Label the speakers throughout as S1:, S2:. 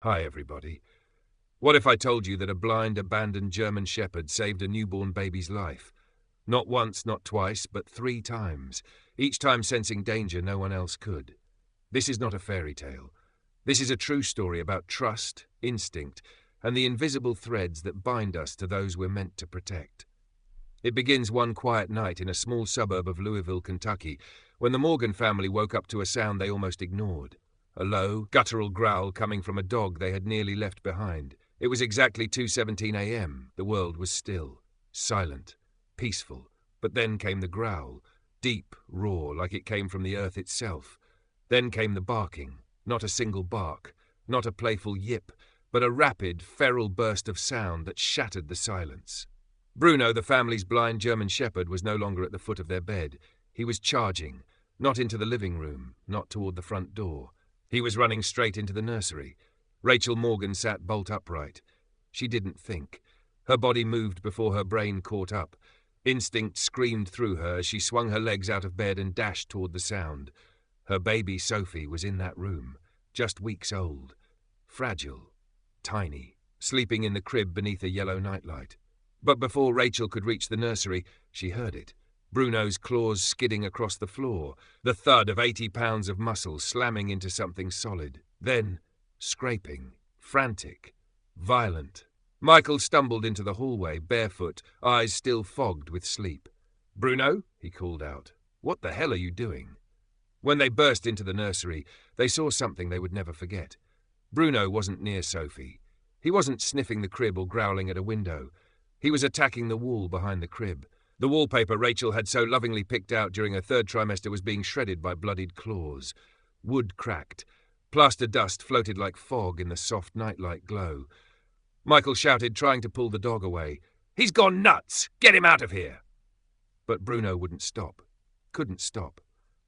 S1: Hi, everybody. What if I told you that a blind, abandoned German shepherd saved a newborn baby's life? Not once, not twice, but 3 times, each time sensing danger no one else could. This is not a fairy tale. This is a true story about trust, instinct, and the invisible threads that bind us to those we're meant to protect. It begins one quiet night in a small suburb of Louisville, Kentucky, when the Morgan family woke up to a sound they almost ignored. A low, guttural growl coming from a dog they had nearly left behind. It was exactly 2:17 a.m. The world was still, silent, peaceful. But then came the growl, deep, raw, like it came from the earth itself. Then came the barking, not a single bark, not a playful yip, but a rapid, feral burst of sound that shattered the silence. Bruno, the family's blind German shepherd, was no longer at the foot of their bed. He was charging, not into the living room, not toward the front door. He was running straight into the nursery. Rachel Morgan sat bolt upright. She didn't think. Her body moved before her brain caught up. Instinct screamed through her as she swung her legs out of bed and dashed toward the sound. Her baby, Sophie, was in that room, just weeks old, fragile, tiny, sleeping in the crib beneath a yellow nightlight. But before Rachel could reach the nursery, she heard it. Bruno's claws skidding across the floor, the thud of 80 pounds of muscle slamming into something solid. Then, scraping, frantic, violent. Michael stumbled into the hallway, barefoot, eyes still fogged with sleep. "Bruno," he called out, "what the hell are you doing?" When they burst into the nursery, they saw something they would never forget. Bruno wasn't near Sophie. He wasn't sniffing the crib or growling at a window. He was attacking the wall behind the crib. The wallpaper Rachel had so lovingly picked out during her 3rd trimester was being shredded by bloodied claws. Wood cracked. Plaster dust floated like fog in the soft nightlight glow. Michael shouted, trying to pull the dog away. "He's gone nuts! Get him out of here!" But Bruno wouldn't stop. Couldn't stop.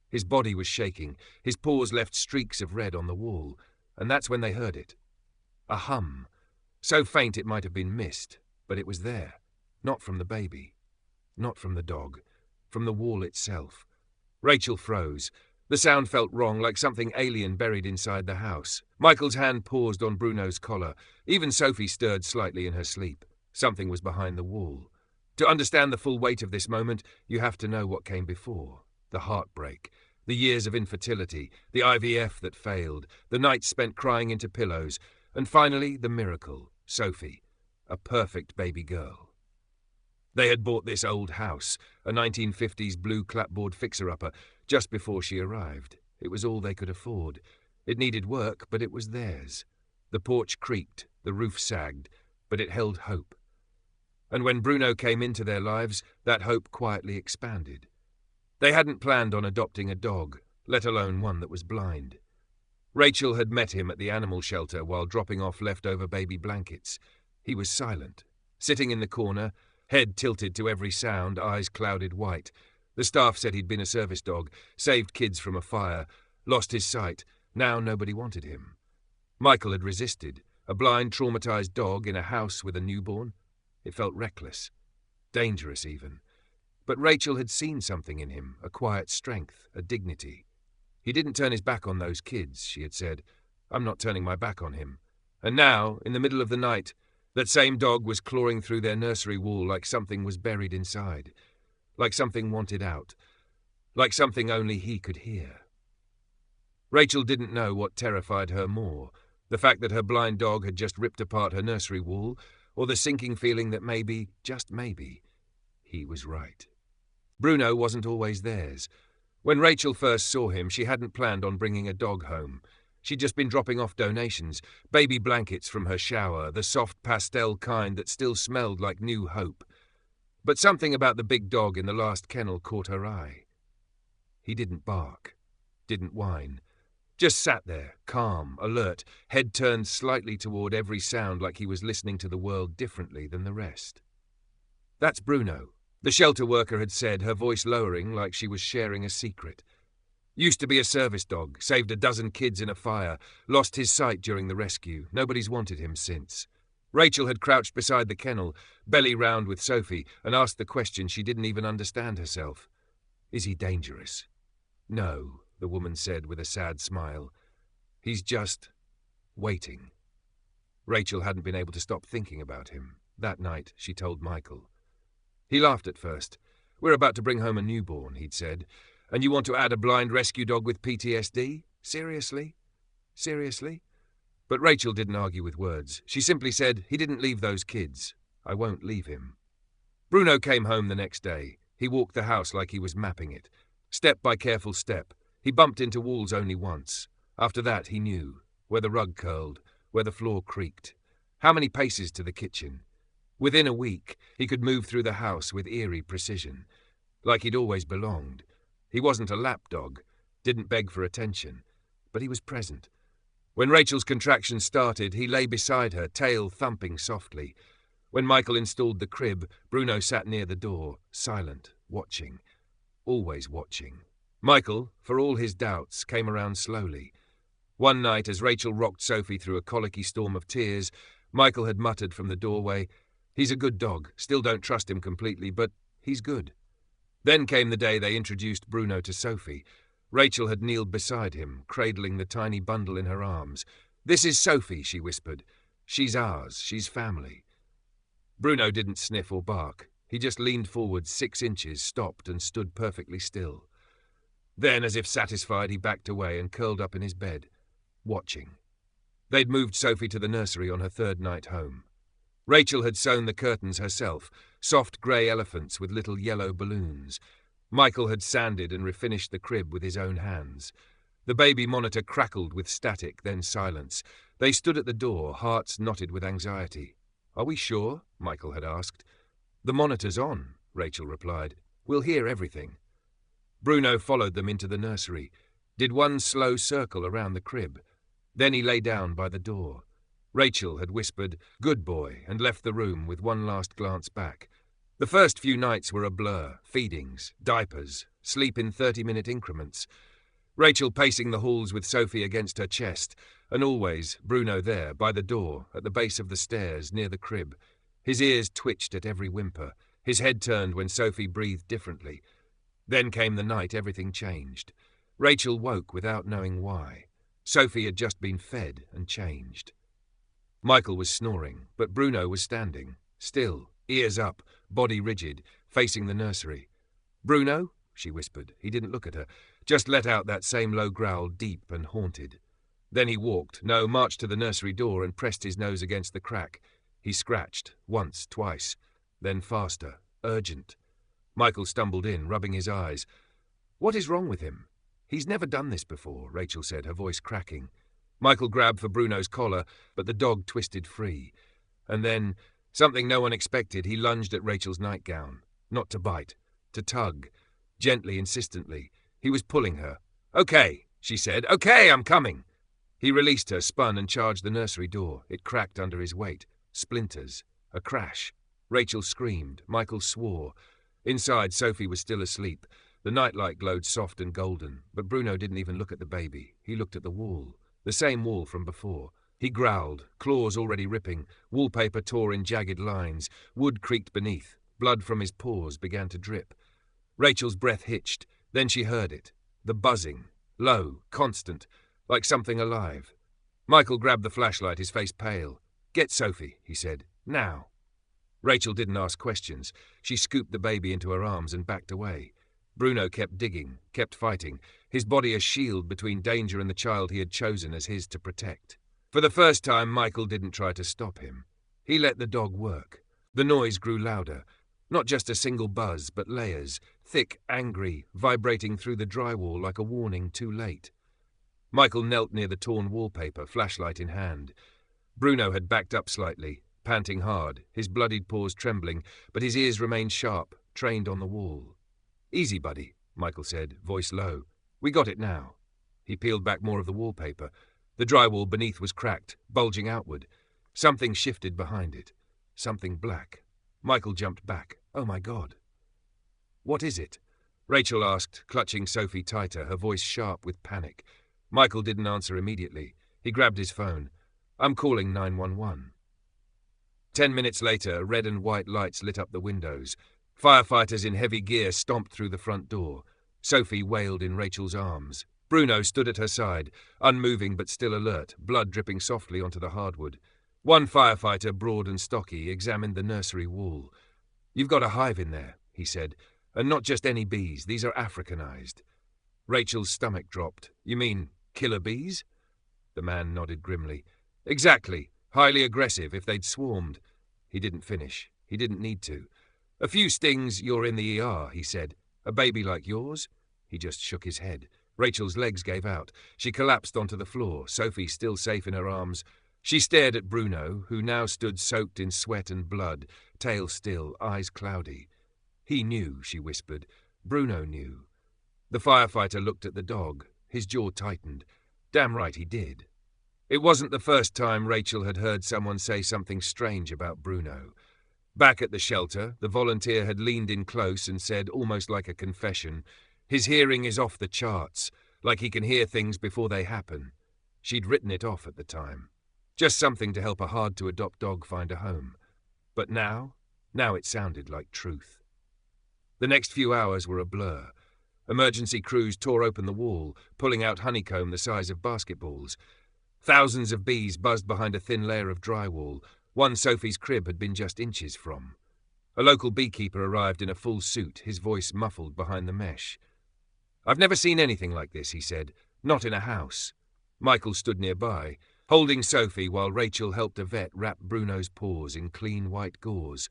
S1: His body was shaking. His paws left streaks of red on the wall. And that's when they heard it. A hum. So faint it might have been mist, but it was there. Not from the baby. Not from the dog. From the wall itself. Rachel froze. The sound felt wrong, like something alien buried inside the house. Michael's hand paused on Bruno's collar. Even Sophie stirred slightly in her sleep. Something was behind the wall. To understand the full weight of this moment, you have to know what came before. The heartbreak. The years of infertility. The IVF that failed. The nights spent crying into pillows. And finally, the miracle. Sophie. A perfect baby girl. They had bought this old house, a 1950s blue clapboard fixer-upper, just before she arrived. It was all they could afford. It needed work, but it was theirs. The porch creaked, the roof sagged, but it held hope. And when Bruno came into their lives, that hope quietly expanded. They hadn't planned on adopting a dog, let alone one that was blind. Rachel had met him at the animal shelter while dropping off leftover baby blankets. He was silent, sitting in the corner, head tilted to every sound, eyes clouded white. The staff said he'd been a service dog, saved kids from a fire, lost his sight. Now nobody wanted him. Michael had resisted. A blind, traumatized dog in a house with a newborn. It felt reckless. Dangerous, even. But Rachel had seen something in him, a quiet strength, a dignity. He didn't turn his back on those kids, she had said. I'm not turning my back on him. And now, in the middle of the night, that same dog was clawing through their nursery wall like something was buried inside, like something wanted out, like something only he could hear. Rachel didn't know what terrified her more, the fact that her blind dog had just ripped apart her nursery wall, or the sinking feeling that maybe, just maybe, he was right. Bruno wasn't always theirs. When Rachel first saw him, she hadn't planned on bringing a dog home. She'd just been dropping off donations, baby blankets from her shower, the soft pastel kind that still smelled like new hope. But something about the big dog in the last kennel caught her eye. He didn't bark, didn't whine, just sat there, calm, alert, head turned slightly toward every sound like he was listening to the world differently than the rest. That's Bruno, the shelter worker had said, her voice lowering like she was sharing a secret. Used to be a service dog, saved a dozen kids in a fire, lost his sight during the rescue. Nobody's wanted him since. Rachel had crouched beside the kennel, belly round with Sophie, and asked the question she didn't even understand herself. Is he dangerous? No, the woman said with a sad smile. He's just waiting. Rachel hadn't been able to stop thinking about him. That night, she told Michael. He laughed at first. "We're about to bring home a newborn," he'd said. "And you want to add a blind rescue dog with PTSD? Seriously? Seriously?" But Rachel didn't argue with words. She simply said, "He didn't leave those kids. I won't leave him." Bruno came home the next day. He walked the house like he was mapping it. Step by careful step. He bumped into walls only once. After that, he knew. Where the rug curled, where the floor creaked. How many paces to the kitchen? Within a week, he could move through the house with eerie precision. Like he'd always belonged. He wasn't a lapdog, didn't beg for attention. But he was present. When Rachel's contractions started, he lay beside her, tail thumping softly. When Michael installed the crib, Bruno sat near the door, silent, watching. Always watching. Michael, for all his doubts, came around slowly. One night, as Rachel rocked Sophie through a colicky storm of tears, Michael had muttered from the doorway, "He's a good dog, still don't trust him completely, but he's good." Then came the day they introduced Bruno to Sophie. Rachel had kneeled beside him, cradling the tiny bundle in her arms. "This is Sophie," she whispered. "She's ours, she's family." Bruno didn't sniff or bark. He just leaned forward 6 inches, stopped and stood perfectly still. Then, as if satisfied, he backed away and curled up in his bed, watching. They'd moved Sophie to the nursery on her 3rd night home. Rachel had sewn the curtains herself, soft grey elephants with little yellow balloons. Michael had sanded and refinished the crib with his own hands. The baby monitor crackled with static, then silence. They stood at the door, hearts knotted with anxiety. "Are we sure?" Michael had asked. "The monitor's on," Rachel replied. "We'll hear everything." Bruno followed them into the nursery, did one slow circle around the crib. Then he lay down by the door. Rachel had whispered, "Good boy," and left the room with one last glance back. The first few nights were a blur, feedings, diapers, sleep in 30-minute increments. Rachel pacing the halls with Sophie against her chest, and always Bruno there, by the door, at the base of the stairs, near the crib. His ears twitched at every whimper, his head turned when Sophie breathed differently. Then came the night everything changed. Rachel woke without knowing why. Sophie had just been fed and changed. Michael was snoring, but Bruno was standing, still, ears up, body rigid, facing the nursery. "Bruno?" she whispered. He didn't look at her, just let out that same low growl, deep and haunted. Then he marched to the nursery door and pressed his nose against the crack. He scratched, once, twice, then faster, urgent. Michael stumbled in, rubbing his eyes. "What is wrong with him?" "He's never done this before," Rachel said, her voice cracking. Michael grabbed for Bruno's collar, but the dog twisted free. And then, something no one expected, he lunged at Rachel's nightgown. Not to bite, to tug. Gently, insistently. He was pulling her. "Okay," she said. "Okay, I'm coming." He released her, spun and charged the nursery door. It cracked under his weight. Splinters. A crash. Rachel screamed. Michael swore. Inside, Sophie was still asleep. The nightlight glowed soft and golden, but Bruno didn't even look at the baby. He looked at the wall. The same wall from before. He growled, claws already ripping. Wallpaper tore in jagged lines. Wood creaked beneath. Blood from his paws began to drip. Rachel's breath hitched. Then she heard it. The buzzing. Low, constant, like something alive. Michael grabbed the flashlight, his face pale. "Get Sophie," he said. "Now." Rachel didn't ask questions. She scooped the baby into her arms and backed away. Bruno kept digging, kept fighting, his body a shield between danger and the child he had chosen as his to protect. For the first time, Michael didn't try to stop him. He let the dog work. The noise grew louder. Not just a single buzz, but layers, thick, angry, vibrating through the drywall like a warning too late. Michael knelt near the torn wallpaper, flashlight in hand. Bruno had backed up slightly, panting hard, his bloodied paws trembling, but his ears remained sharp, trained on the wall. "Easy, buddy," Michael said, voice low. "We got it now." He peeled back more of the wallpaper. The drywall beneath was cracked, bulging outward. Something shifted behind it. Something black. Michael jumped back. "Oh my God." "What is it?" Rachel asked, clutching Sophie tighter, her voice sharp with panic. Michael didn't answer immediately. He grabbed his phone. "I'm calling 911. 10 minutes later, red and white lights lit up the windows. Firefighters in heavy gear stomped through the front door. Sophie wailed in Rachel's arms. Bruno stood at her side, unmoving but still alert, blood dripping softly onto the hardwood. One firefighter, broad and stocky, examined the nursery wall. "You've got a hive in there," he said, "and not just any bees. These are Africanized." Rachel's stomach dropped. "You mean killer bees?" The man nodded grimly. "Exactly. Highly aggressive if they'd swarmed." He didn't finish. He didn't need to. "A few stings, you're in the ER," he said. "A baby like yours?" He just shook his head. Rachel's legs gave out. She collapsed onto the floor, Sophie still safe in her arms. She stared at Bruno, who now stood soaked in sweat and blood, tail still, eyes cloudy. He knew, she whispered. Bruno knew. The firefighter looked at the dog. His jaw tightened. Damn right he did. It wasn't the first time Rachel had heard someone say something strange about Bruno. Back at the shelter, the volunteer had leaned in close and said, almost like a confession, "His hearing is off the charts, like he can hear things before they happen." She'd written it off at the time. Just something to help a hard-to-adopt dog find a home. But now it sounded like truth. The next few hours were a blur. Emergency crews tore open the wall, pulling out honeycomb the size of basketballs. Thousands of bees buzzed behind a thin layer of drywall. One Sophie's crib had been just inches from. A local beekeeper arrived in a full suit, his voice muffled behind the mesh. "I've never seen anything like this," he said. "Not in a house." Michael stood nearby, holding Sophie while Rachel helped a vet wrap Bruno's paws in clean white gauze.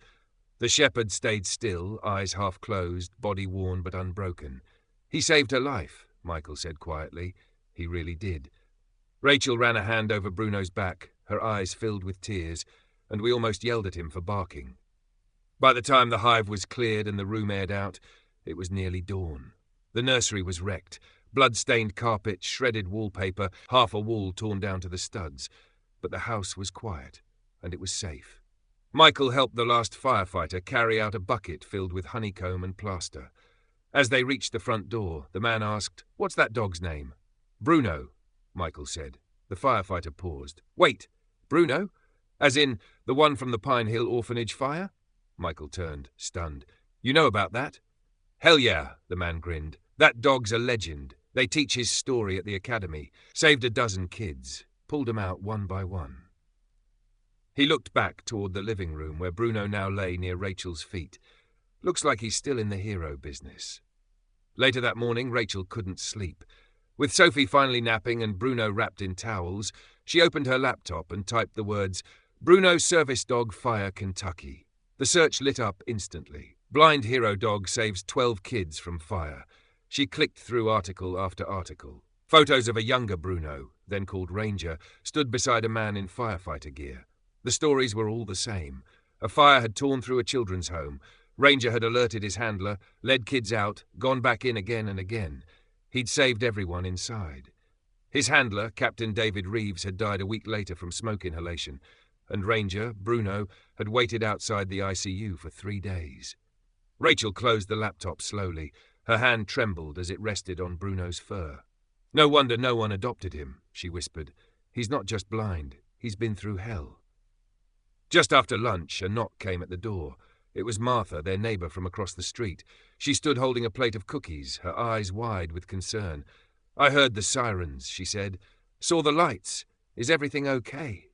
S1: The shepherd stayed still, eyes half closed, body worn but unbroken. "He saved her life," Michael said quietly. He really did. Rachel ran a hand over Bruno's back, her eyes filled with tears, and we almost yelled at him for barking. By the time the hive was cleared and the room aired out, it was nearly dawn. The nursery was wrecked. Blood-stained carpet, shredded wallpaper, half a wall torn down to the studs. But the house was quiet, and it was safe. Michael helped the last firefighter carry out a bucket filled with honeycomb and plaster. As they reached the front door, the man asked, "What's that dog's name?" "Bruno," Michael said. The firefighter paused. "Wait, Bruno? As in, the one from the Pine Hill orphanage fire?" Michael turned, stunned. "You know about that?" "Hell yeah," the man grinned. "That dog's a legend. They teach his story at the academy. Saved a dozen kids. Pulled them out one by one." He looked back toward the living room where Bruno now lay near Rachel's feet. Looks like he's still in the hero business. Later that morning, Rachel couldn't sleep. With Sophie finally napping and Bruno wrapped in towels, she opened her laptop and typed the words, "Bruno Service Dog Fire Kentucky." The search lit up instantly. Blind hero dog saves 12 kids from fire. She clicked through article after article. Photos of a younger Bruno, then called Ranger, stood beside a man in firefighter gear. The stories were all the same. A fire had torn through a children's home. Ranger had alerted his handler, led kids out, gone back in again and again. He'd saved everyone inside. His handler, Captain David Reeves, had died a week later from smoke inhalation, and Ranger, Bruno, had waited outside the ICU for 3 days. Rachel closed the laptop slowly. Her hand trembled as it rested on Bruno's fur. "No wonder no one adopted him," she whispered. "He's not just blind. He's been through hell." Just after lunch, a knock came at the door. It was Martha, their neighbor from across the street. She stood holding a plate of cookies, her eyes wide with concern. "I heard the sirens," she said. "Saw the lights. Is everything okay?"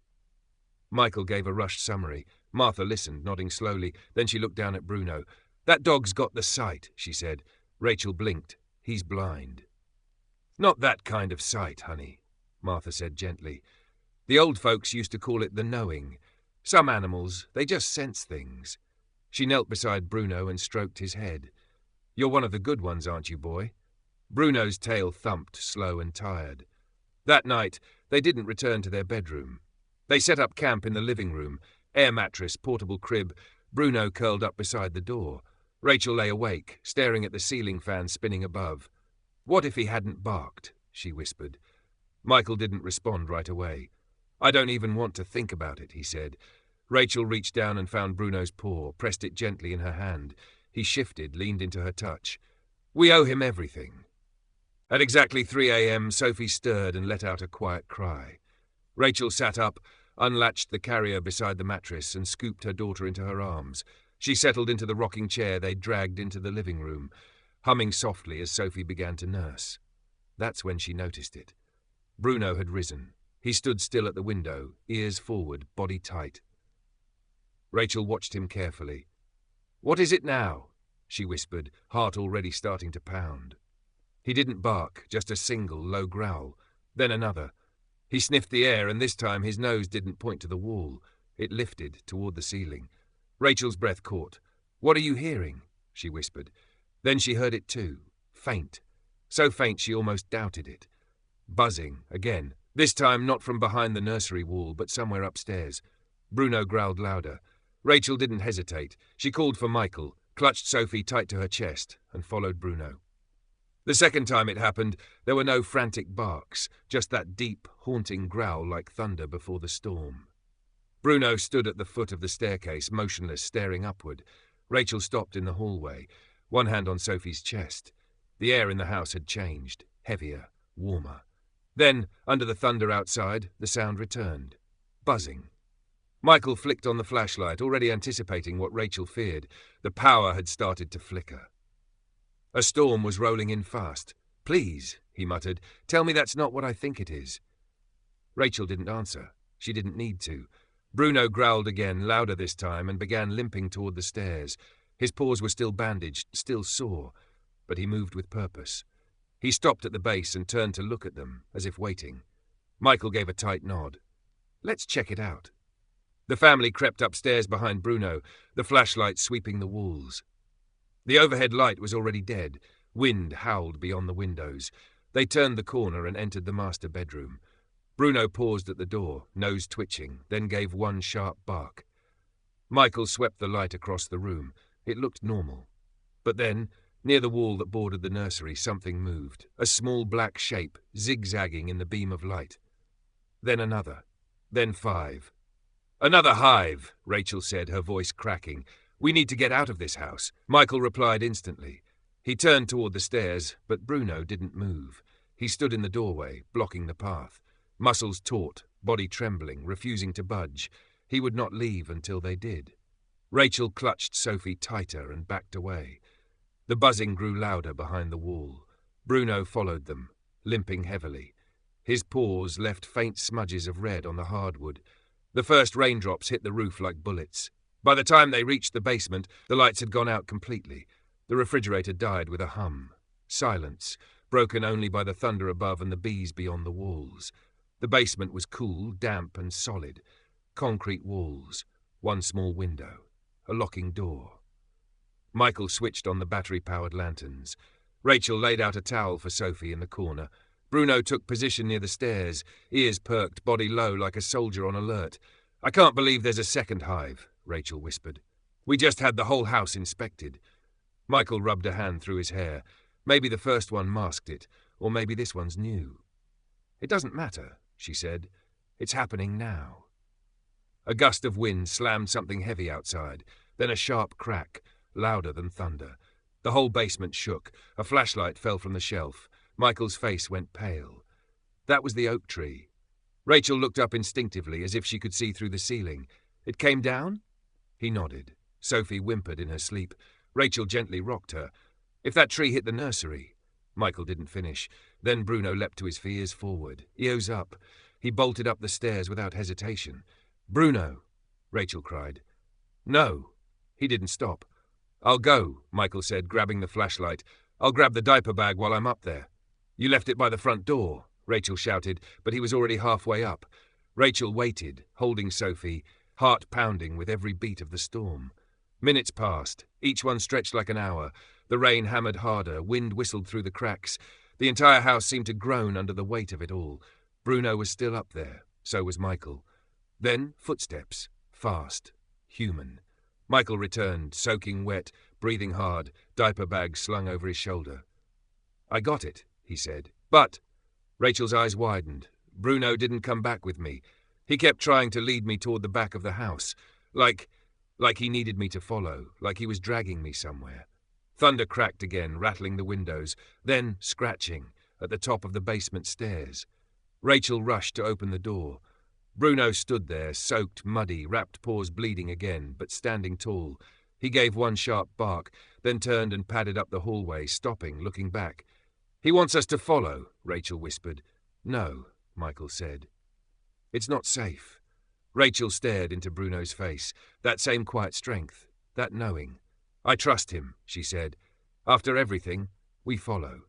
S1: Michael gave a rushed summary. Martha listened, nodding slowly. Then she looked down at Bruno. "That dog's got the sight," she said. Rachel blinked. "He's blind." "Not that kind of sight, honey," Martha said gently. "The old folks used to call it the knowing. Some animals, they just sense things." She knelt beside Bruno and stroked his head. "You're one of the good ones, aren't you, boy?" Bruno's tail thumped, slow and tired. That night, they didn't return to their bedroom. They set up camp in the living room, air mattress, portable crib, Bruno curled up beside the door. Rachel lay awake, staring at the ceiling fan spinning above. "What if he hadn't barked?" she whispered. Michael didn't respond right away. "I don't even want to think about it," he said. Rachel reached down and found Bruno's paw, pressed it gently in her hand. He shifted, leaned into her touch. "We owe him everything." At exactly 3 a.m., Sophie stirred and let out a quiet cry. Rachel sat up, unlatched the carrier beside the mattress, and scooped her daughter into her arms. She settled into the rocking chair they dragged into the living room, humming softly as Sophie began to nurse. That's when she noticed it. Bruno had risen. He stood still at the window, ears forward, body tight. Rachel watched him carefully. "What is it now?" she whispered, heart already starting to pound. He didn't bark, just a single low growl, then another. He sniffed the air, and this time his nose didn't point to the wall. It lifted toward the ceiling. Rachel's breath caught. "What are you hearing?" she whispered. Then she heard it too, faint. So faint she almost doubted it. Buzzing, again. This time not from behind the nursery wall, but somewhere upstairs. Bruno growled louder. Rachel didn't hesitate. She called for Michael, clutched Sophie tight to her chest, and followed Bruno. The second time it happened, there were no frantic barks, just that deep, haunting growl like thunder before the storm. Bruno stood at the foot of the staircase, motionless, staring upward. Rachel stopped in the hallway, one hand on Sophie's chest. The air in the house had changed, heavier, warmer. Then, under the thunder outside, the sound returned. Buzzing. Michael flicked on the flashlight, already anticipating what Rachel feared. The power had started to flicker. A storm was rolling in fast. "Please," he muttered, "tell me that's not what I think it is." Rachel didn't answer. She didn't need to. Bruno growled again, louder this time, and began limping toward the stairs. His paws were still bandaged, still sore, but he moved with purpose. He stopped at the base and turned to look at them, as if waiting. Michael gave a tight nod. "Let's check it out." The family crept upstairs behind Bruno, the flashlight sweeping the walls. The overhead light was already dead. Wind howled beyond the windows. They turned the corner and entered the master bedroom. Bruno paused at the door, nose twitching, then gave one sharp bark. Michael swept the light across the room. It looked normal. But then, near the wall that bordered the nursery, something moved, a small black shape, zigzagging in the beam of light. Then another. Then 5. "Another hive," Rachel said, her voice cracking. "We need to get out of this house." Michael replied instantly. He turned toward the stairs, but Bruno didn't move. He stood in the doorway, blocking the path. Muscles taut, body trembling, refusing to budge. He would not leave until they did. Rachel clutched Sophie tighter and backed away. The buzzing grew louder behind the wall. Bruno followed them, limping heavily. His paws left faint smudges of red on the hardwood. The first raindrops hit the roof like bullets. By the time they reached the basement, the lights had gone out completely. The refrigerator died with a hum. Silence, broken only by the thunder above and the bees beyond the walls. The basement was cool, damp, and solid. Concrete walls, one small window, a locking door. Michael switched on the battery-powered lanterns. Rachel laid out a towel for Sophie in the corner. Bruno took position near the stairs, ears perked, body low like a soldier on alert. "I can't believe there's a second hive," Rachel whispered. "We just had the whole house inspected." Michael rubbed a hand through his hair. Maybe the first one masked it, or maybe this one's new. "It doesn't matter," she said. "It's happening now." A gust of wind slammed something heavy outside, then a sharp crack, louder than thunder. The whole basement shook. A flashlight fell from the shelf. Michael's face went pale. That was the oak tree. Rachel looked up instinctively, as if she could see through the ceiling. "It came down?" He nodded. Sophie whimpered in her sleep. Rachel gently rocked her. "If that tree hit the nursery..." Michael didn't finish. Then Bruno leapt to his feet, ears forward, ears up. He bolted up the stairs without hesitation. "Bruno!" Rachel cried. "No." He didn't stop. "I'll go," Michael said, grabbing the flashlight. "I'll grab the diaper bag while I'm up there." "You left it by the front door," Rachel shouted, but he was already halfway up. Rachel waited, holding Sophie, heart pounding with every beat of the storm. Minutes passed, each one stretched like an hour. The rain hammered harder, wind whistled through the cracks. The entire house seemed to groan under the weight of it all. Bruno was still up there, so was Michael. Then footsteps, fast, human. Michael returned, soaking wet, breathing hard, diaper bag slung over his shoulder. "I got it," he said. "But..." Rachel's eyes widened. "Bruno didn't come back with me. He kept trying to lead me toward the back of the house. Like he needed me to follow, like he was dragging me somewhere." Thunder cracked again, rattling the windows, then scratching, at the top of the basement stairs. Rachel rushed to open the door. Bruno stood there, soaked, muddy, wrapped paws bleeding again, but standing tall. He gave one sharp bark, then turned and padded up the hallway, stopping, looking back. "He wants us to follow," Rachel whispered. "No," Michael said. It's not safe. Rachel stared into Bruno's face, that same quiet strength, that knowing. I trust him, she said. After everything, we follow.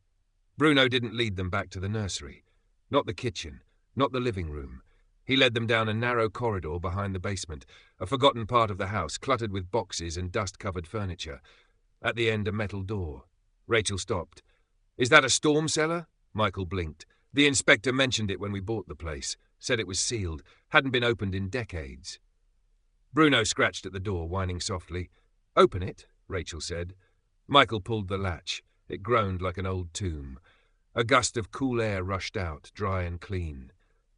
S1: Bruno didn't lead them back to the nursery. Not the kitchen, not the living room. He led them down a narrow corridor behind the basement, a forgotten part of the house cluttered with boxes and dust-covered furniture. At the end, a metal door. Rachel stopped. Is that a storm cellar? Michael blinked. The inspector mentioned it when we bought the place. Said it was sealed, hadn't been opened in decades. Bruno scratched at the door, whining softly. Open it, Rachel said. Michael pulled the latch. It groaned like an old tomb. A gust of cool air rushed out, dry and clean.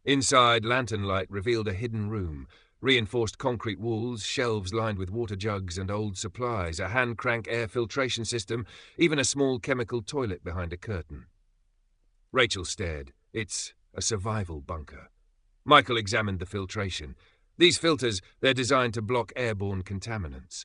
S1: Inside, lantern light revealed a hidden room. Reinforced concrete walls, shelves lined with water jugs and old supplies, a hand-crank air filtration system, even a small chemical toilet behind a curtain. Rachel stared. It's a survival bunker. Michael examined the filtration. These filters, they're designed to block airborne contaminants.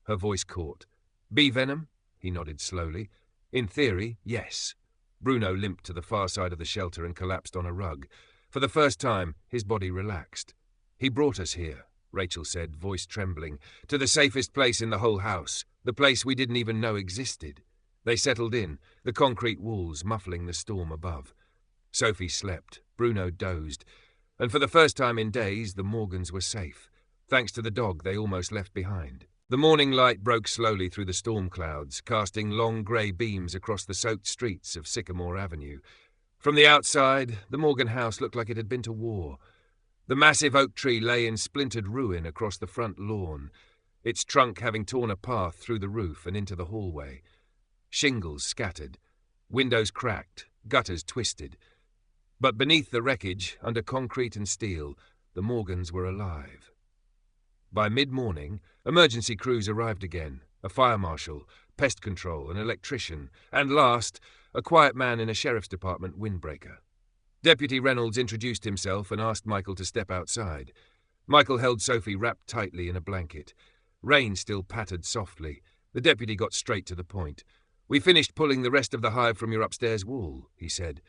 S1: Her voice caught. Bee venom? He nodded slowly. In theory, yes. Bruno limped to the far side of the shelter and collapsed on a rug. For the first time, his body relaxed. He brought us here, Rachel said, voice trembling, to the safest place in the whole house, the place we didn't even know existed. They settled in, the concrete walls muffling the storm above. Sophie slept, Bruno dozed, and for the first time in days, the Morgans were safe, thanks to the dog they almost left behind. The morning light broke slowly through the storm clouds, casting long grey beams across the soaked streets of Sycamore Avenue. From the outside, the Morgan house looked like it had been to war. The massive oak tree lay in splintered ruin across the front lawn, its trunk having torn a path through the roof and into the hallway. Shingles scattered, windows cracked, gutters twisted. But beneath the wreckage, under concrete and steel, the Morgans were alive. By mid-morning, emergency crews arrived again, a fire marshal, pest control, an electrician, and last, a quiet man in a sheriff's department windbreaker. Deputy Reynolds introduced himself and asked Michael to step outside. Michael held Sophie wrapped tightly in a blanket. Rain still pattered softly. The deputy got straight to the point. We finished pulling the rest of the hive from your upstairs wall, he said.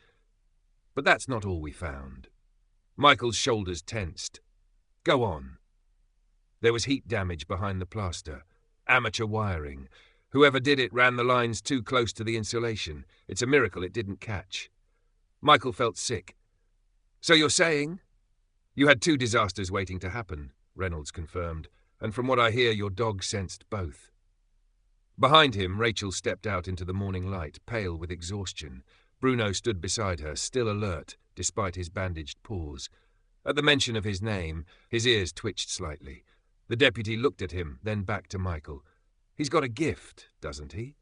S1: But that's not all we found. Michael's shoulders tensed. Go on. There was heat damage behind the plaster. Amateur wiring. Whoever did it ran the lines too close to the insulation. It's a miracle it didn't catch. Michael felt sick. So you're saying? You had 2 disasters waiting to happen, Reynolds confirmed, and from what I hear, your dog sensed both. Behind him, Rachel stepped out into the morning light, pale with exhaustion. Bruno stood beside her, still alert, despite his bandaged paws. At the mention of his name, his ears twitched slightly. The deputy looked at him, then back to Michael. He's got a gift, doesn't he?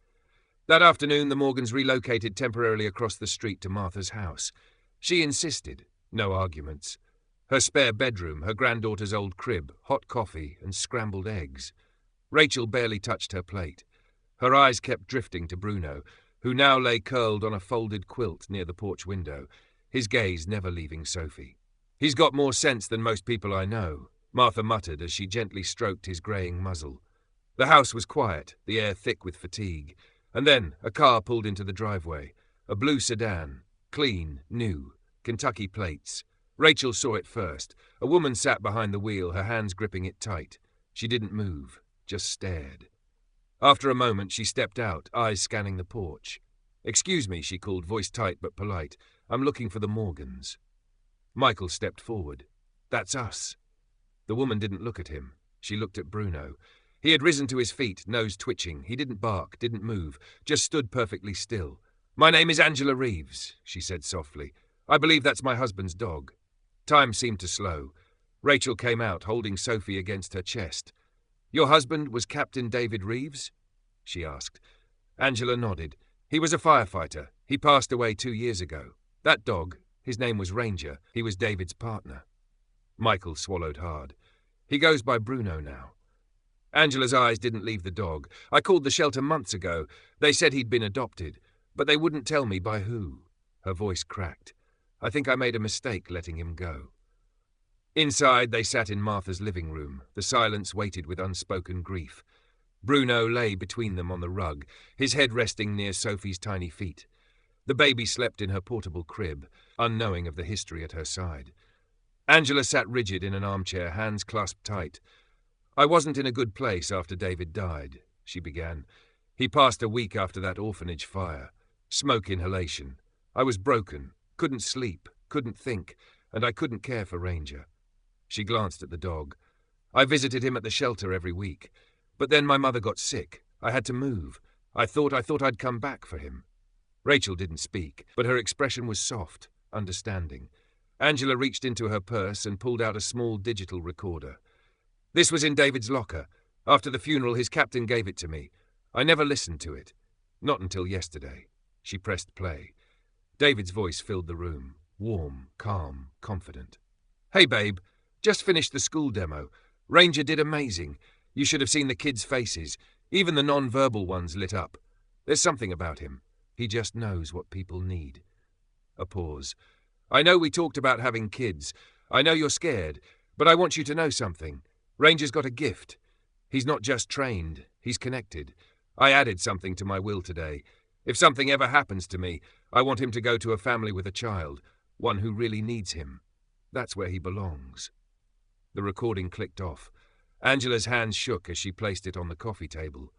S1: That afternoon, the Morgans relocated temporarily across the street to Martha's house. She insisted. No arguments. Her spare bedroom, her granddaughter's old crib, hot coffee and scrambled eggs. Rachel barely touched her plate. Her eyes kept drifting to Bruno, who now lay curled on a folded quilt near the porch window, his gaze never leaving Sophie. He's got more sense than most people I know, Martha muttered as she gently stroked his greying muzzle. The house was quiet, the air thick with fatigue. And then a car pulled into the driveway. A blue sedan, clean, new, Kentucky plates. Rachel saw it first. A woman sat behind the wheel, her hands gripping it tight. She didn't move, just stared. After a moment, she stepped out, eyes scanning the porch. Excuse me, she called, voice tight but polite. I'm looking for the Morgans. Michael stepped forward. That's us. The woman didn't look at him. She looked at Bruno. He had risen to his feet, nose twitching. He didn't bark, didn't move, just stood perfectly still. My name is Angela Reeves, she said softly. I believe that's my husband's dog. Time seemed to slow. Rachel came out, holding Sophie against her chest. Your husband was Captain David Reeves? She asked. Angela nodded. He was a firefighter. He passed away 2 years ago. That dog, his name was Ranger. He was David's partner. Michael swallowed hard. He goes by Bruno now. Angela's eyes didn't leave the dog. I called the shelter months ago. They said he'd been adopted, but they wouldn't tell me by who. Her voice cracked. I think I made a mistake letting him go. Inside, they sat in Martha's living room. The silence waited with unspoken grief. Bruno lay between them on the rug, his head resting near Sophie's tiny feet. The baby slept in her portable crib, unknowing of the history at her side. Angela sat rigid in an armchair, hands clasped tight. "I wasn't in a good place after David died," she began. "He passed a week after that orphanage fire. Smoke inhalation. I was broken, couldn't sleep, couldn't think, and I couldn't care for Ranger." She glanced at the dog. "I visited him at the shelter every week. But then my mother got sick. I had to move. I thought I'd come back for him." Rachel didn't speak, but her expression was soft, understanding. Angela reached into her purse and pulled out a small digital recorder. "This was in David's locker. After the funeral, his captain gave it to me. I never listened to it. Not until yesterday." She pressed play. David's voice filled the room, warm, calm, confident. "Hey, babe, just finished the school demo. Ranger did amazing. You should have seen the kids' faces. Even the non-verbal ones lit up. There's something about him. He just knows what people need." A pause. "I know we talked about having kids. I know you're scared, but I want you to know something. Ranger's got a gift. He's not just trained, he's connected. I added something to my will today. If something ever happens to me, I want him to go to a family with a child, one who really needs him. That's where he belongs." The recording clicked off. Angela's hands shook as she placed it on the coffee table.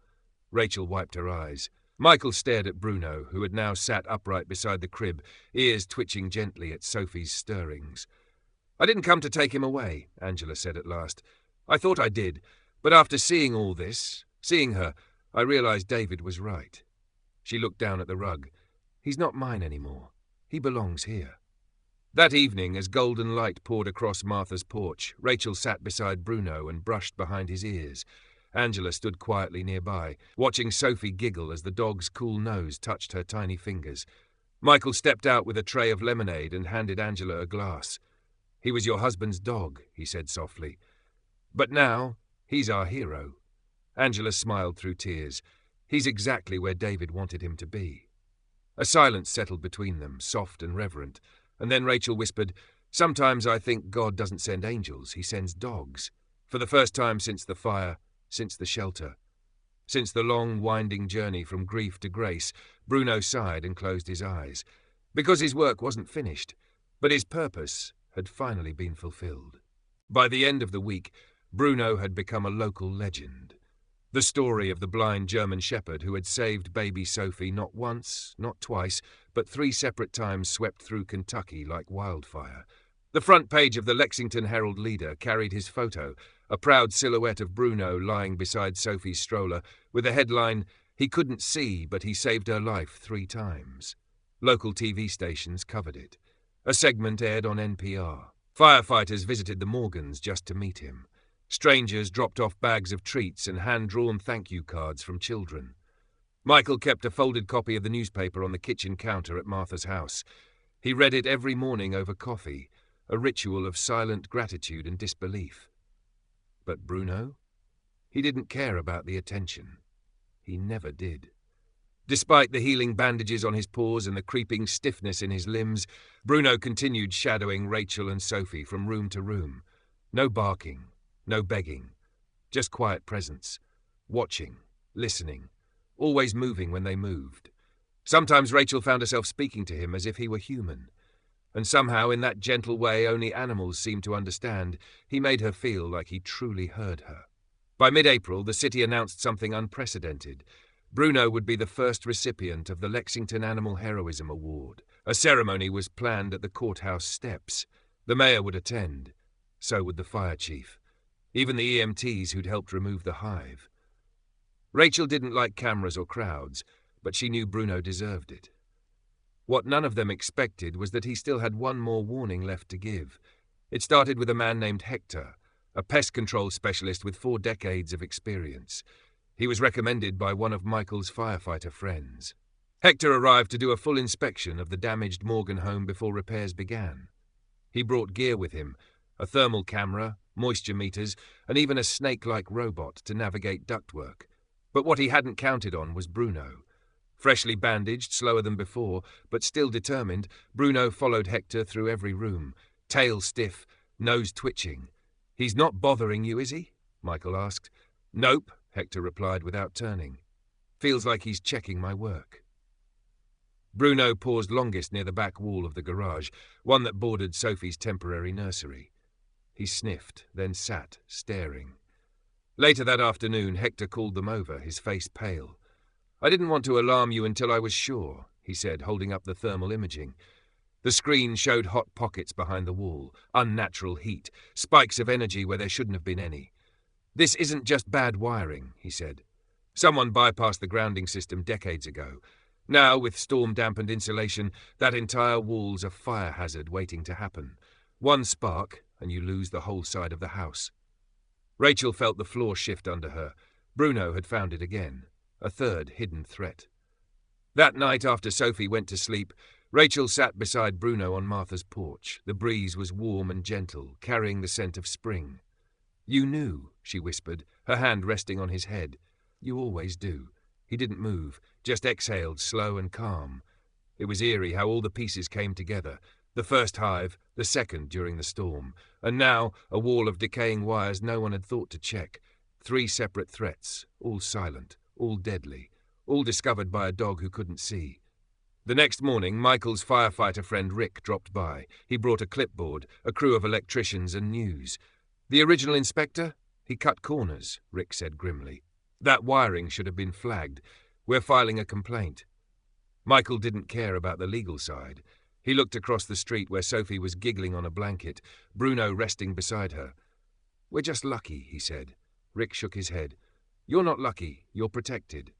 S1: Rachel wiped her eyes. Michael stared at Bruno, who had now sat upright beside the crib, ears twitching gently at Sophie's stirrings. "I didn't come to take him away," Angela said at last. "I thought I did, but after seeing all this, seeing her, I realized David was right." She looked down at the rug. "He's not mine anymore. He belongs here." That evening, as golden light poured across Martha's porch, Rachel sat beside Bruno and brushed behind his ears. Angela stood quietly nearby, watching Sophie giggle as the dog's cool nose touched her tiny fingers. Michael stepped out with a tray of lemonade and handed Angela a glass. "He was your husband's dog," he said softly. "But now, he's our hero." Angela smiled through tears. "He's exactly where David wanted him to be." A silence settled between them, soft and reverent, and then Rachel whispered, "Sometimes I think God doesn't send angels, he sends dogs. For the first time since the fire, since the shelter, since the long, winding journey from grief to grace." Bruno sighed and closed his eyes. Because his work wasn't finished, but his purpose had finally been fulfilled. By the end of the week, Bruno had become a local legend. The story of the blind German shepherd who had saved baby Sophie not once, not twice, but 3 separate times swept through Kentucky like wildfire. The front page of the Lexington Herald-Leader carried his photo, a proud silhouette of Bruno lying beside Sophie's stroller, with the headline, "He couldn't see, but he saved her life 3 times." Local TV stations covered it. A segment aired on NPR. Firefighters visited the Morgans just to meet him. Strangers dropped off bags of treats and hand-drawn thank-you cards from children. Michael kept a folded copy of the newspaper on the kitchen counter at Martha's house. He read it every morning over coffee, a ritual of silent gratitude and disbelief. But Bruno? He didn't care about the attention. He never did. Despite the healing bandages on his paws and the creeping stiffness in his limbs, Bruno continued shadowing Rachel and Sophie from room to room. No barking, no begging, just quiet presence, watching, listening, always moving when they moved. Sometimes Rachel found herself speaking to him as if he were human. And somehow, in that gentle way only animals seem to understand, he made her feel like he truly heard her. By mid-April, the city announced something unprecedented. Bruno would be the first recipient of the Lexington Animal Heroism Award. A ceremony was planned at the courthouse steps. The mayor would attend. So would the fire chief. Even the EMTs who'd helped remove the hive. Rachel didn't like cameras or crowds, but she knew Bruno deserved it. What none of them expected was that he still had one more warning left to give. It started with a man named Hector, a pest control specialist with 4 decades of experience. He was recommended by one of Michael's firefighter friends. Hector arrived to do a full inspection of the damaged Morgan home before repairs began. He brought gear with him, a thermal camera, moisture meters, and even a snake-like robot to navigate ductwork. But what he hadn't counted on was Bruno. Freshly bandaged, slower than before, but still determined, Bruno followed Hector through every room, tail stiff, nose twitching. "He's not bothering you, is he?" Michael asked. "Nope," Hector replied without turning. "Feels like he's checking my work." Bruno paused longest near the back wall of the garage, one that bordered Sophie's temporary nursery. He sniffed, then sat, staring. Later that afternoon, Hector called them over, his face pale. "I didn't want to alarm you until I was sure," he said, holding up the thermal imaging. The screen showed hot pockets behind the wall, unnatural heat, spikes of energy where there shouldn't have been any. "This isn't just bad wiring," he said. "Someone bypassed the grounding system decades ago. Now, with storm-dampened insulation, that entire wall's a fire hazard waiting to happen. One spark, and you lose the whole side of the house." Rachel felt the floor shift under her. Bruno had found it again. A third hidden threat. That night after Sophie went to sleep, Rachel sat beside Bruno on Martha's porch. The breeze was warm and gentle, carrying the scent of spring. "You knew," she whispered, her hand resting on his head. "You always do." He didn't move, just exhaled, slow and calm. It was eerie how all the pieces came together. The first hive, the second during the storm, and now a wall of decaying wires no one had thought to check. 3 separate threats, all silent, all deadly, all discovered by a dog who couldn't see. The next morning, Michael's firefighter friend Rick dropped by. He brought a clipboard, a crew of electricians and news. "The original inspector? He cut corners," Rick said grimly. "That wiring should have been flagged. We're filing a complaint." Michael didn't care about the legal side. He looked across the street where Sophie was giggling on a blanket, Bruno resting beside her. "We're just lucky," he said. Rick shook his head. "You're not lucky. You're protected."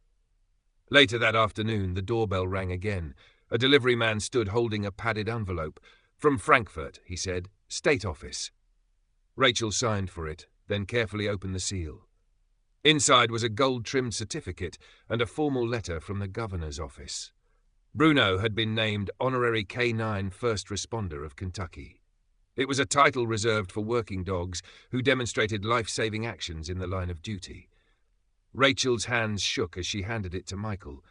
S1: Later that afternoon, the doorbell rang again. A delivery man stood holding a padded envelope. "From Frankfurt," he said. "State office." Rachel signed for it, then carefully opened the seal. Inside was a gold-trimmed certificate and a formal letter from the governor's office. Bruno had been named Honorary K9 First Responder of Kentucky. It was a title reserved for working dogs who demonstrated life-saving actions in the line of duty. Rachel's hands shook as she handed it to Michael.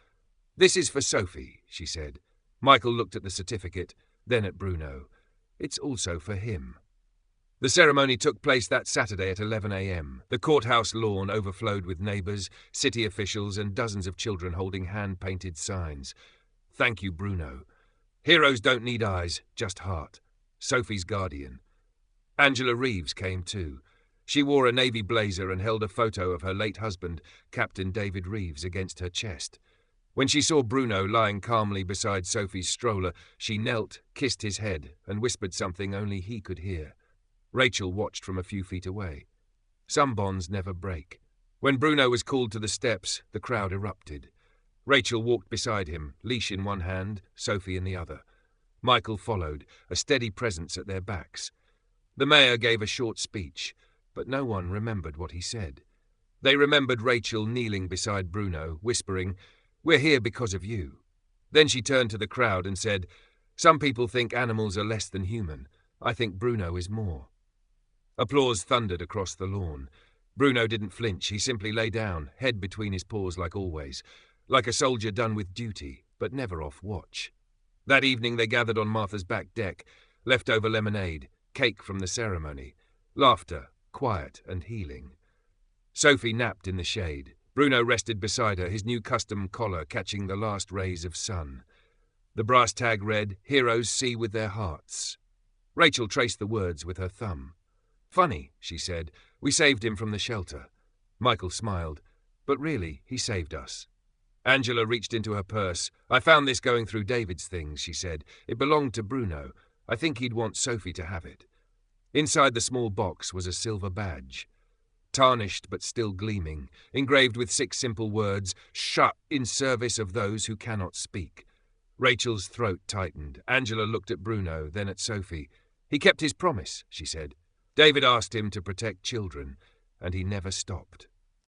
S1: "This is for Sophie," she said. Michael looked at the certificate, then at Bruno. "It's also for him." The ceremony took place that Saturday at 11 a.m. The courthouse lawn overflowed with neighbors, city officials, and dozens of children holding hand-painted signs. "Thank you, Bruno. Heroes don't need eyes, just heart. Sophie's guardian." Angela Reeves came too. She wore a navy blazer and held a photo of her late husband, Captain David Reeves, against her chest. When she saw Bruno lying calmly beside Sophie's stroller, she knelt, kissed his head, and whispered something only he could hear. Rachel watched from a few feet away. Some bonds never break. When Bruno was called to the steps, the crowd erupted. Rachel walked beside him, leash in one hand, Sophie in the other. Michael followed, a steady presence at their backs. The mayor gave a short speech, but no one remembered what he said. They remembered Rachel kneeling beside Bruno, whispering, "We're here because of you." Then she turned to the crowd and said, "Some people think animals are less than human. I think Bruno is more." Applause thundered across the lawn. Bruno didn't flinch. He simply lay down, head between his paws like always, like a soldier done with duty, but never off watch. That evening they gathered on Martha's back deck, leftover lemonade, cake from the ceremony, laughter, quiet and healing. Sophie napped in the shade. Bruno rested beside her, his new custom collar catching the last rays of sun. The brass tag read, "Heroes see with their hearts." Rachel traced the words with her thumb. "Funny," she said. "We saved him from the shelter." Michael smiled. "But really, he saved us." Angela reached into her purse. "I found this going through David's things," she said. "It belonged to Bruno. I think he'd want Sophie to have it." Inside the small box was a silver badge. Tarnished but still gleaming, engraved with 6 simple words, "Shut in service of those who cannot speak." Rachel's throat tightened. Angela looked at Bruno, then at Sophie. "He kept his promise," she said. "David asked him to protect children, and he never stopped."